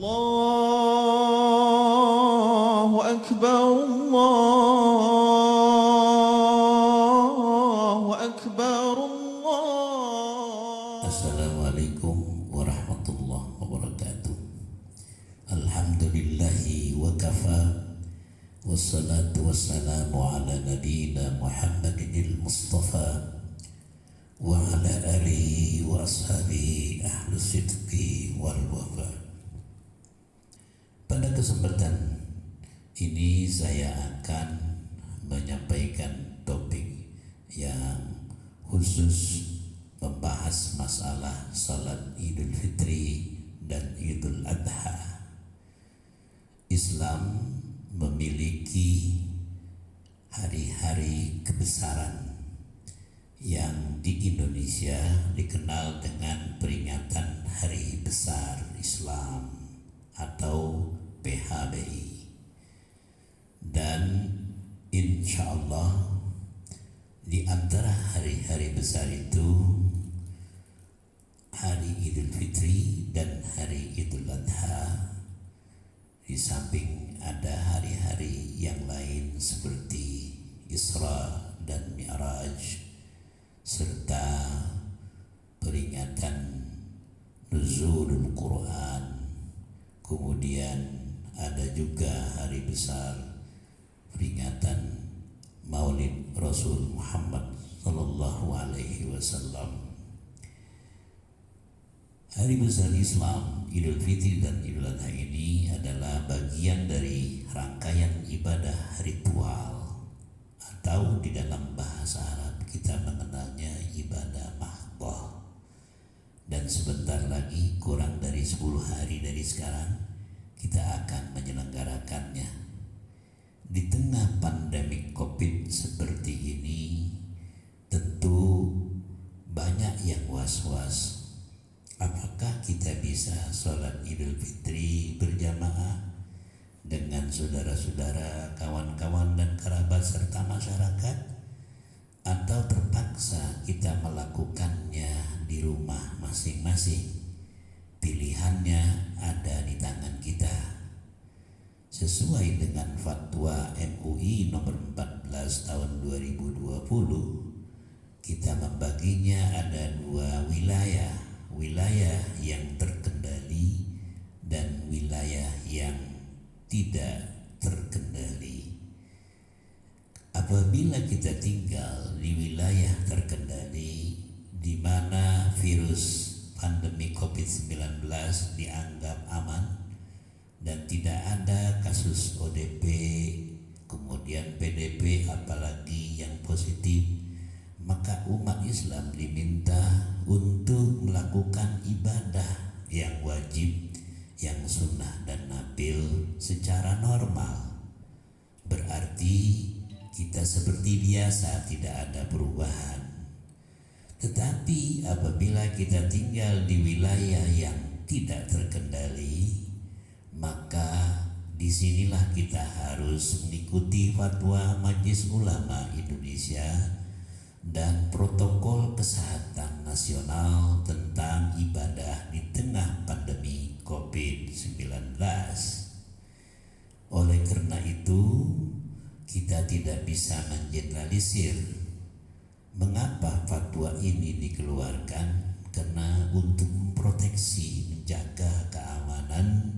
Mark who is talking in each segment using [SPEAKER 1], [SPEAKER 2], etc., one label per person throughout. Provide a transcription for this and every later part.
[SPEAKER 1] الله أكبر الله أكبر الله.
[SPEAKER 2] Assalamualaikum warahmatullahi wabarakatuh. Alhamdulillahi wa kafa, wassalatu wassalamu ala nabiyyina Muhammadin al-Mustafa wa ala alihi wa ashabihi ahlus sidqi wal wafa. Pada kesempatan ini saya akan menyampaikan topik yang khusus membahas masalah salat Idul Fitri dan Idul Adha. Islam memiliki hari-hari kebesaran yang di Indonesia dikenal dengan peringatan Hari Besar Islam atau PHBI. Dan insya Allah di antara hari-hari besar itu Hari Idul Fitri dan Hari Idul Adha, di samping ada hari-hari yang lain seperti Isra dan Mi'raj, serta peringatan Nuzulul Quran. Kemudian ada juga hari besar peringatan Maulid Rasul Muhammad sallallahu alaihi wasallam. Hari besar Islam Idul Fitri dan Idul Adha ini adalah bagian dari rangkaian ibadah ritual, atau di dalam bahasa Arab kita mengenalnya ibadah mahdhah. Dan sebentar lagi, kurang dari 10 hari dari sekarang, kita akan menyelenggarakannya. Di tengah pandemi COVID seperti ini, tentu banyak yang was-was. Apakah kita bisa sholat Idul Fitri berjamaah dengan saudara-saudara, kawan-kawan dan kerabat serta masyarakat, atau terpaksa kita melakukannya di rumah masing-masing? Pilihannya ada di tangan kita. Sesuai dengan fatwa MUI nomor 14 tahun 2020, kita membaginya ada 2 wilayah. Wilayah yang terkendali dan wilayah yang tidak terkendali. Apabila kita tinggal di wilayah terkendali, di mana virus pandemi COVID-19 dianggap aman dan tidak ada kasus ODP, kemudian PDP apalagi yang positif, maka umat Islam diminta untuk melakukan ibadah yang wajib, yang sunnah dan nabil secara normal. Berarti kita seperti biasa, tidak ada perubahan. Tetapi apabila kita tinggal di wilayah yang tidak terkendali, maka disinilah kita harus mengikuti fatwa Majelis Ulama Indonesia dan protokol kesehatan nasional tentang ibadah di tengah pandemi COVID-19. Oleh karena itu, kita tidak bisa mengeneralisir. Mengapa fatwa ini dikeluarkan? Karena untuk memproteksi, menjaga keamanan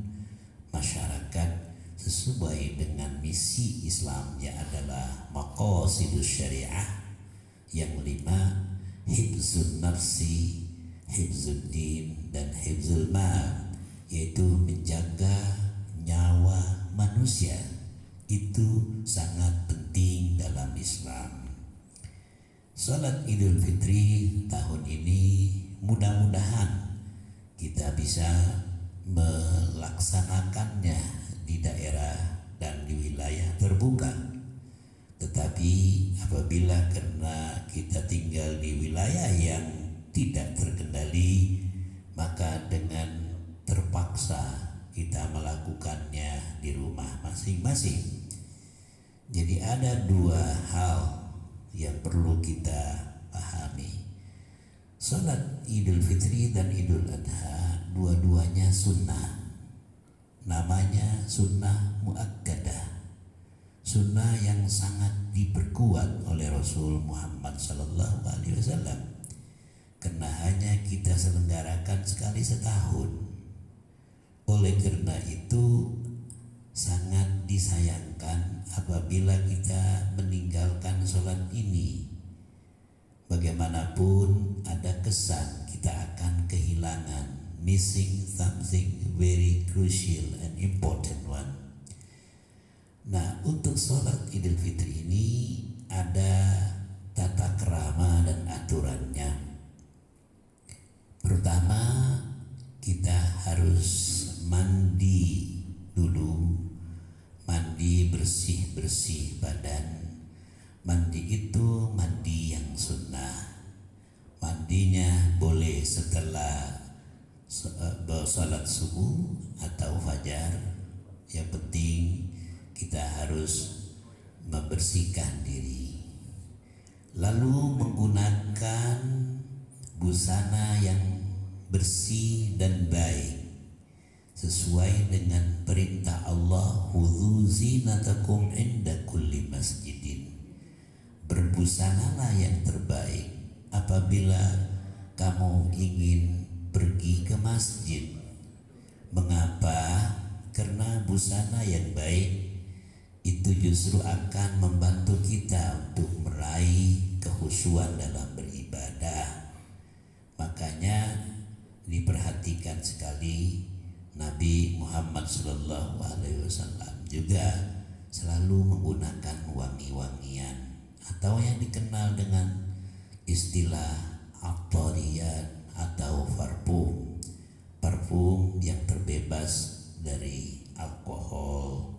[SPEAKER 2] masyarakat sesuai dengan misi Islam, yang adalah maqasidus syariah. Yang 5, hifzun nafsi, hifzud din, dan hifzul mal, yaitu menjaga nyawa manusia. Itu sangat penting dalam Islam. Salat Idul Fitri tahun ini mudah-mudahan kita bisa melaksanakannya di daerah dan di wilayah terbuka. Tetapi apabila karena kita tinggal di wilayah yang tidak terkendali, maka dengan terpaksa kita melakukannya di rumah masing-masing. Jadi ada 2 hal yang perlu kita pahami. Salat Idul Fitri dan Idul Adha dua-duanya sunnah. namanya sunnah muakkadah, sunnah yang sangat diperkuat oleh Rasul Muhammad Sallallahu Alaihi Wasallam, karena hanya kita selenggarakan sekali setahun. Oleh karena itu sangat disayangkan apabila kita meninggalkan sholat ini. Bagaimanapun ada kesan kita akan kehilangan, missing something very crucial and important one. Nah, untuk sholat Idul Fitri ini ada tata krama dan aturannya. Pertama, kita harus mandi dulu, mandi bersih-bersih badan. Mandi itu mandi yang sunnah. Mandinya boleh setelah sholat subuh atau fajar. Yang penting kita harus membersihkan diri. Lalu menggunakan busana yang bersih dan baik sesuai dengan perintah Allah, khudzu zinatakum inda kulli masjidin. Berbusanalah yang terbaik apabila kamu ingin pergi ke masjid. Mengapa? Karena busana yang baik itu justru akan membantu kita untuk meraih kekhusyuan dalam beribadah. Makanya diperhatikan sekali, Nabi Muhammad Sallallahu Alaihi Wasallam juga selalu menggunakan wangi-wangian atau yang dikenal dengan istilah at-tariyat atau parfum, parfum yang terbebas dari alkohol.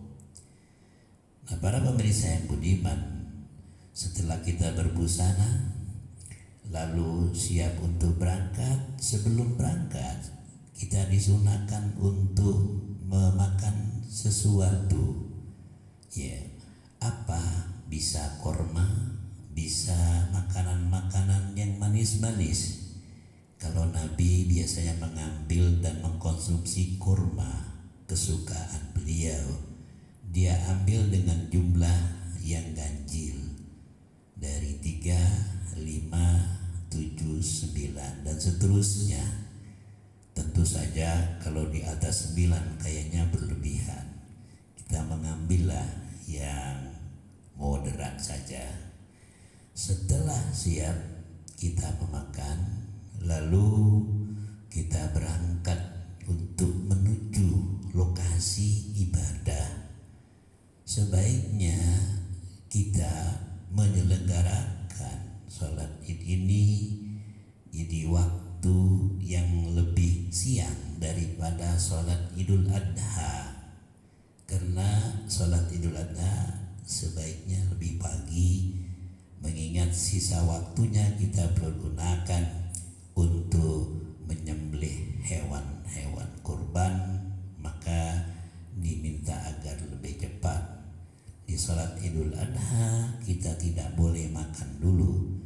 [SPEAKER 2] Nah, para pemirsa yang budiman, setelah kita berbusana lalu siap untuk berangkat, sebelum berangkat kita disunahkan untuk memakan sesuatu. Ya, apa? Bisa korma, bisa makanan-makanan yang manis-manis. Kalau Nabi biasanya mengambil dan mengkonsumsi kurma, kesukaan beliau. Dia ambil dengan jumlah yang ganjil, dari 3, 5, 7, 9 dan seterusnya. Tentu saja kalau di atas 9 kayaknya berlebihan. Kita mengambillah yang moderat saja. Setelah siap kita memakan, lalu kita berangkat untuk menuju lokasi ibadah. Sebaiknya kita menyelenggarakan sholat Id ini di waktu yang lebih siang daripada sholat Idul Adha, karena sholat Idul Adha sebaiknya lebih pagi, mengingat sisa waktunya kita pergunakan untuk menyembelih hewan-hewan kurban, maka diminta agar lebih cepat. Di sholat Idul Adha kita tidak boleh makan dulu,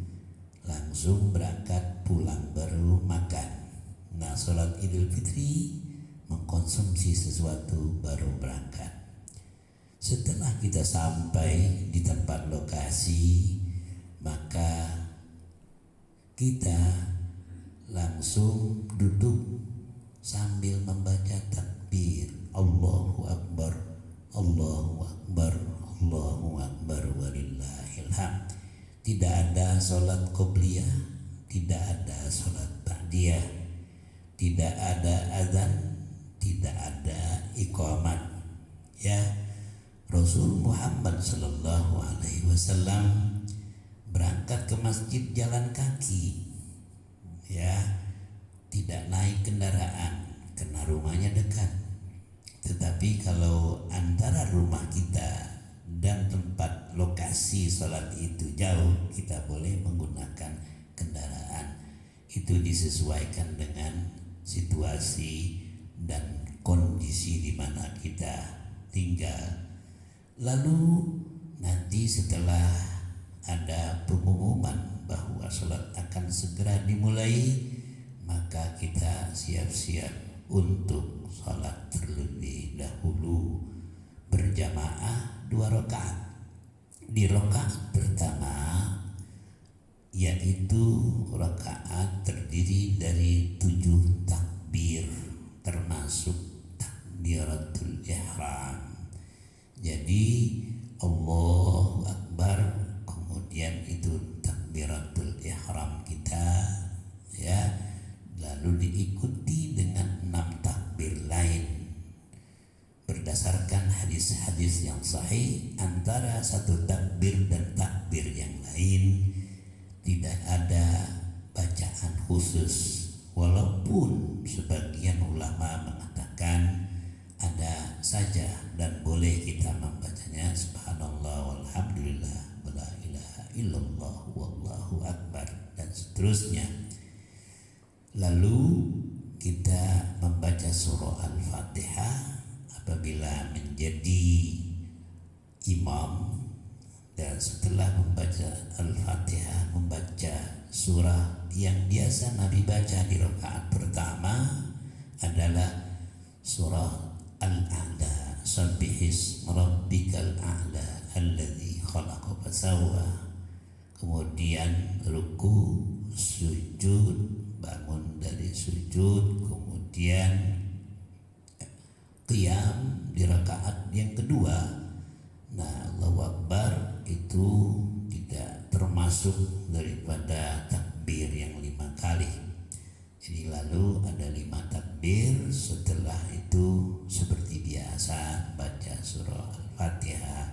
[SPEAKER 2] langsung berangkat pulang baru makan. Nah, sholat Idul Fitri mengkonsumsi sesuatu baru berangkat. Setelah kita sampai di tempat lokasi, maka kita langsung duduk sambil membaca takbir, Allahu Akbar, Allahu Akbar, Allahu Akbar, walillahil hamd. Tidak ada sholat qobliyah, tidak ada sholat ba'diyah, tidak ada azan, tidak ada iqamat. Ya, Rasul Muhammad Sallallahu Alaihi Wasallam berangkat ke masjid jalan kaki, ya, tidak naik kendaraan karena rumahnya dekat. Tetapi kalau antara rumah kita dan tempat lokasi sholat itu jauh, kita boleh menggunakan kendaraan. Itu disesuaikan dengan situasi dan kondisi di mana kita tinggal. Lalu nanti setelah ada pengumuman bahwa sholat akan segera dimulai, maka kita siap-siap untuk sholat terlebih dahulu berjamaah 2 rakaat. Di rakaat pertama, yaitu rakaat terdiri dari 7 takbir termasuk takbiratul ihram. Jadi Allahu Akbar, kemudian itu takbiratul ihram kita, ya, lalu diikuti dengan 6 takbir lain berdasarkan hadis-hadis yang sahih. Antara satu takbir dan takbir yang lain tidak ada bacaan khusus, walaupun sebagian ulama mengatakan ada saja dan boleh kita membacanya subhanallah walhamdulillah wala ilaha illallah wallahu akbar dan seterusnya. Lalu kita membaca surah Al-Fatihah apabila menjadi imam, dan setelah membaca Al-Fatihah membaca surah yang biasa Nabi baca di rakaat pertama adalah surah Al-A'la, Sabbihis rabbikal a'la alladzi khalaqa fasawwa. Kemudian ruku, sujud, bangun dari sujud, kemudian qiyam di rakaat yang kedua. Nah, Allahu Akbar itu tidak termasuk daripada takbir yang 5 kali. Jadi lalu ada 5 takbir. Setelah itu seperti biasa baca surah Al-Fatihah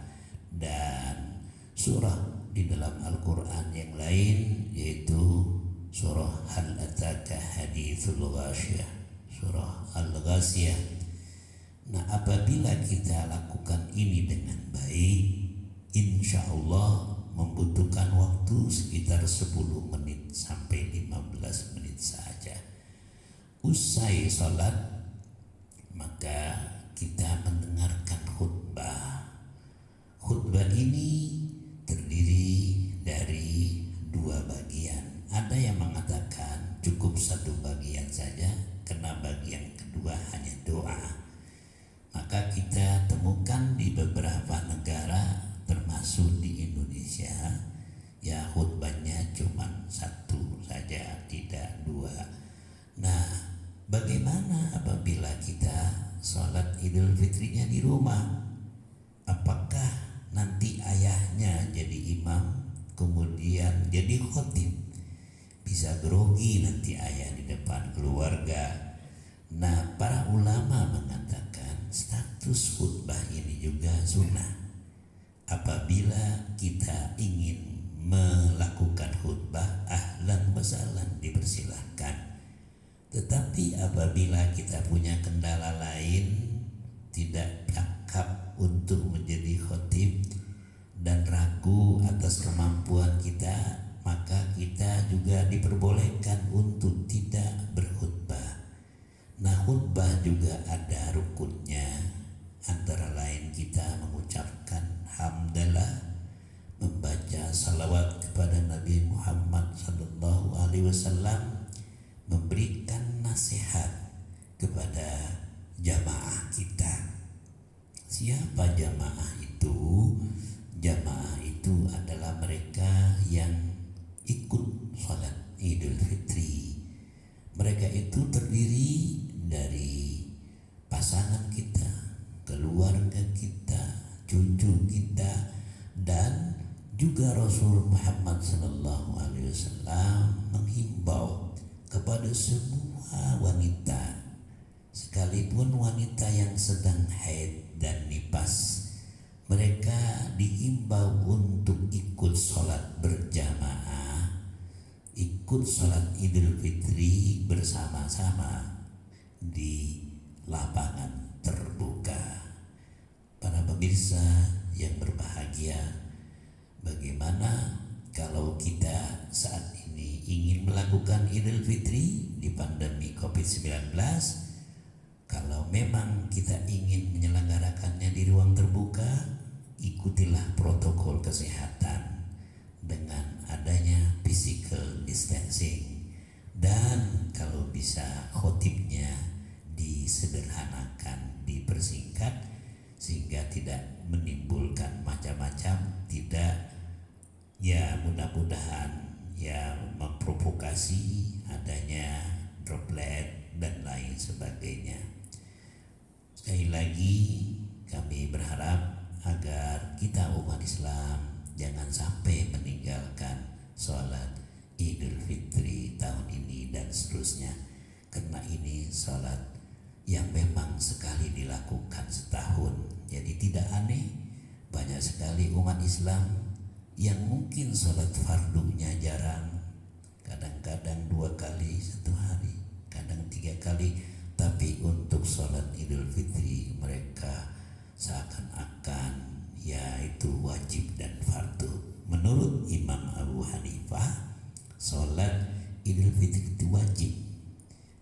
[SPEAKER 2] dan surah di dalam Al-Quran yang lain, yaitu surah Hal Ataka Hadithul Ghasyiyah, surah Al-Ghasyiyah. Nah, apabila kita lakukan ini dengan baik, insya Allah membutuhkan waktu sekitar 10 menit sampai 15 menit saja. Usai sholat, maka kita mendengarkan khutbah. Khutbah ini terdiri dari 2 bagian. Ada yang mengatakan cukup 1 bagian saja, karena bagian kedua hanya doa. Maka kita temukan di beberapa negara termasuk di Indonesia, ya khutbahnya cuma 1 saja, tidak 2. Nah, bagaimana apabila kita sholat Idul Fitrinya di rumah? Apakah nanti ayahnya jadi imam, kemudian jadi khotib? Bisa grogi nanti ayah di depan keluarga. Nah, para ulama mengatakan status khutbah ini juga sunnah. Apabila kita ingin melakukan khutbah, ahlan wa sahlan, dipersilahkan. Tetapi apabila kita punya kendala lain, tidak cakap untuk menjadi khotib dan ragu atas kemampuan kita, maka kita juga diperbolehkan untuk tidak berkhutbah. Nah, khutbah juga ada rukunnya, antara lain kita mengucapkan hamdalah, membaca salawat kepada Nabi Muhammad SAW, memberikan nasihat kepada jamaah kita. Siapa jamaah itu? Jamaah itu adalah mereka yang ikut sholat Idul Fitri. Mereka itu terdiri dari pasangan kita, keluarga kita, cucu kita, dan juga Rasul Muhammad SAW menghimbau kepada semua wanita, sekalipun wanita yang sedang haid dan nifas, mereka dihimbau untuk ikut sholat berjamaah, ikut sholat Idul Fitri bersama-sama di lapangan terbuka. Para pemirsa yang berbahagia, bagaimana kalau kita saat ini ingin melakukan Idul Fitri di pandemi COVID-19? Kalau memang kita ingin menyelenggarakannya di ruang terbuka, ikutilah protokol kesehatan dengan adanya physical distancing, dan kalau bisa khotibnya di aspirasi adanya droplet dan lain sebagainya. Sekali lagi kami berharap agar kita umat Islam jangan sampai meninggalkan sholat Idul Fitri tahun ini dan seterusnya, karena ini sholat yang memang sekali dilakukan setahun. Jadi tidak aneh banyak sekali umat Islam yang mungkin sholat fardunya jarang, kadang-kadang 2 kali 1 hari, kadang 3 kali, tapi untuk sholat Idul Fitri mereka seakan-akan yaitu wajib dan fardu. Menurut Imam Abu Hanifah, sholat Idul Fitri itu wajib,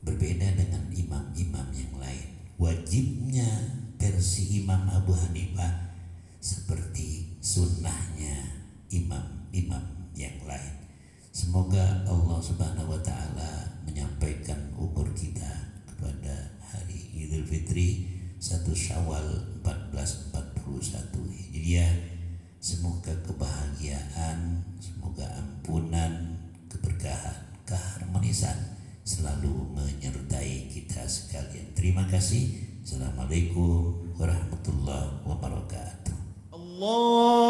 [SPEAKER 2] berbeda dengan imam-imam yang lain. Wajibnya versi Imam Abu Hanifah seperti sunnahnya imam-imam yang lain. Semoga Allah Subhanahu wa Ta'ala menyampaikan umur kita kepada hari Idul Fitri 1 Syawal 1441 Hijriah. Semoga kebahagiaan, semoga ampunan, keberkahan, keharmonisan selalu menyertai kita sekalian. Terima kasih. Assalamualaikum warahmatullahi wabarakatuh.
[SPEAKER 1] الله